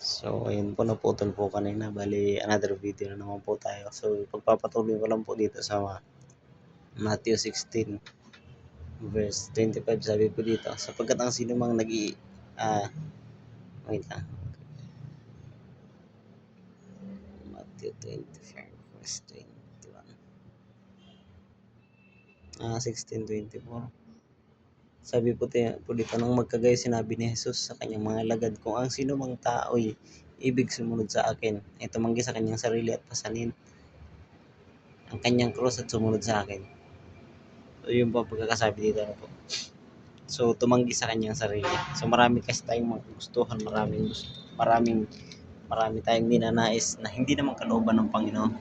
So, ayun po, naputol po kanina. Bali, another video na naman po tayo. So, pagpapatuloy ko lang po dito sa Matthew 16, verse 25. Sabi po dito, sapagkat ang sino mang wait lang. Matthew 25, verse 21. 16:24. Sabi po dito, nang magkagayo sinabi ni Jesus sa kanyang mga alagad, kung ang sino mang tao'y ibig sumunod sa akin, ay tumanggi sa kanyang sarili at pasanin ang kanyang krus at sumunod sa akin. So, yun po ang pagkakasabi dito na po. So, tumanggi sa kanyang sarili. So, marami kasi tayong mga gustuhan, marami tayong ninanais na hindi naman kalooban ng Panginoon.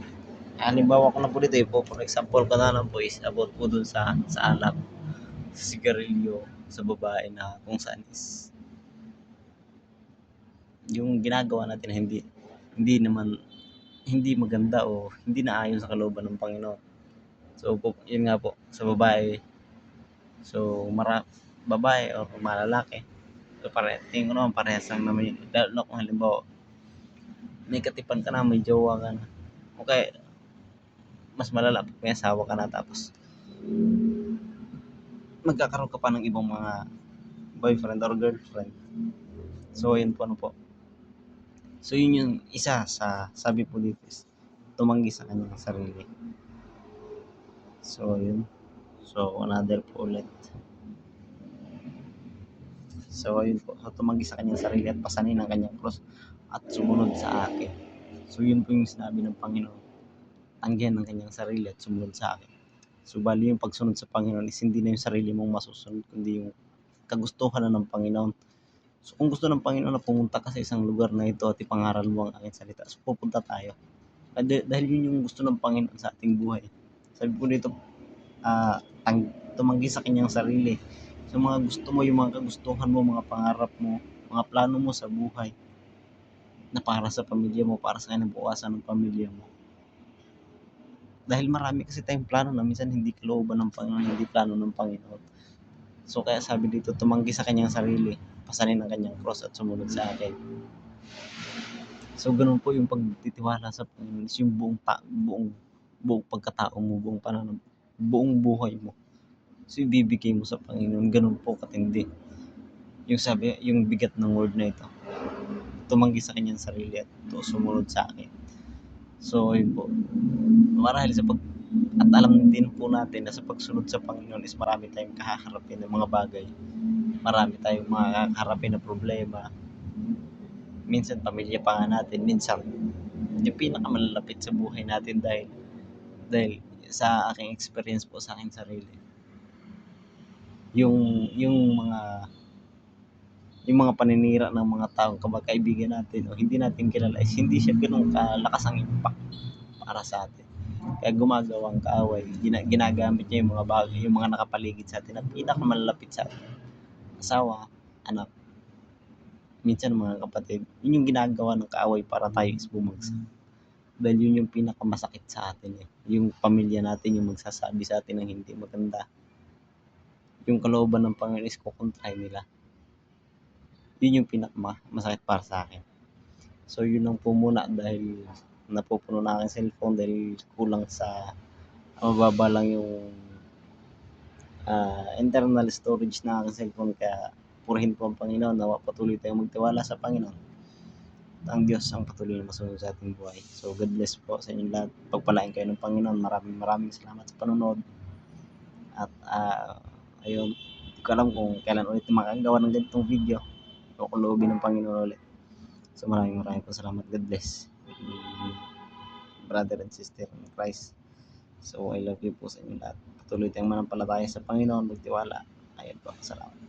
Halimbawa ko na po dito, for example ko na lang po is about po dun sa alak, sa sigarilyo, sa babae na kung saan is yung ginagawa natin na hindi maganda o hindi naayon sa kalooban ng Panginoon. So, yun nga po, sa babae. So, babae o malalaki. So, tingin ko naman parehas lang naman yun. Lalo na kung halimbawa, may katipan ka na, may jowa ka na. Okay, mas malala pag may asawa ka na tapos magkakaroon ka pa ng ibang mga boyfriend or girlfriend. So, yun po, ano po. So, yun yung isa sa sabi po dito is tumanggi sa kanyang sarili. So, yun. So, another po ulit. So, ayun po. So, tumanggi sa kanyang sarili at pasanin ang kanyang cross at sumunod sa akin. So, yun po yung sinabi ng Panginoon. Tanggihan ang kanyang sarili at sumunod sa akin. So, bali yung pagsunod sa Panginoon is hindi na yung sarili mong masusunod, kundi yung kagustuhan na ng Panginoon. So, kung gusto ng Panginoon na pumunta ka sa isang lugar na ito at ipangaral mo ang aking salita, so pupunta tayo. Dahil yun yung gusto ng Panginoon sa ating buhay. Sabi ko dito, tumanggi sa kanyang sarili. So, mga gusto mo, yung mga kagustuhan mo, mga pangarap mo, mga plano mo sa buhay na para sa pamilya mo, para sa kinabukasan ng pamilya mo. Dahil marami kasi tayong plano na minsan hindi kalooban ng Panginoon, hindi plano ng Panginoon. So, kaya sabi dito, tumanggi sa kanyang sarili, pasanin ang kanyang cross at sumunod sa akin. So, ganun po yung pagtitiwala sa Panginoon is yung buong pagkatao mo, buong buhay mo. So, ibibigay mo sa Panginoon, ganun po katindi. Yung bigat ng word na ito, tumanggi sa kanyang sarili at sumunod sa akin. So, yun po. Marahil at alam din po natin na sa pagsunod sa Panginoon is marami tayong kahaharapin ng mga bagay. Marami tayong mga kaharapin na problema. Minsan pamilya pa nga natin, minsan yung pinakamalapit sa buhay natin dahil sa aking experience po sa aking sarili. Yung mga paninira ng mga taong kaibigan natin o hindi natin kilala is hindi siya ganoon kalakas ang impact para sa atin. Kaya gumagawang kaaway, ginagamit niya yung mga bagay, yung mga nakapaligid sa atin at pinakamalapit sa atin. Asawa, anak, minsan mga kapatid, yun yung ginagawa ng kaaway para tayo is bumagsak. Dahil yun yung pinakamasakit sa atin eh. Yung pamilya natin yung magsasabi sa atin ng hindi maganda. Yung kalooban ng Panginoon is kukontray nila. Yun yung pinakamasakit para sa akin. So, yun lang po muna dahil napupuno na aking cellphone dahil kulang sa mababa lang yung internal storage na aking cellphone. Kaya purihin po ang Panginoon, nawa patuloy tayong magtiwala sa Panginoon. Ang Diyos ang patuloy na masunod sa ating buhay. So, God bless po sa inyong lahat. Pagpalain kayo ng Panginoon. Maraming salamat sa panonood. At ayun, hindi ko alam kung kailan ulit makagawa ng ganitong video o kung loobin ng Panginoon ulit. So, maraming po salamat. God bless. Brother and sister in Christ. So, I love you po sa inyo lahat. Patuloy tayong manampalataya sa Panginoon, magtiwala. Ayun po, salamat.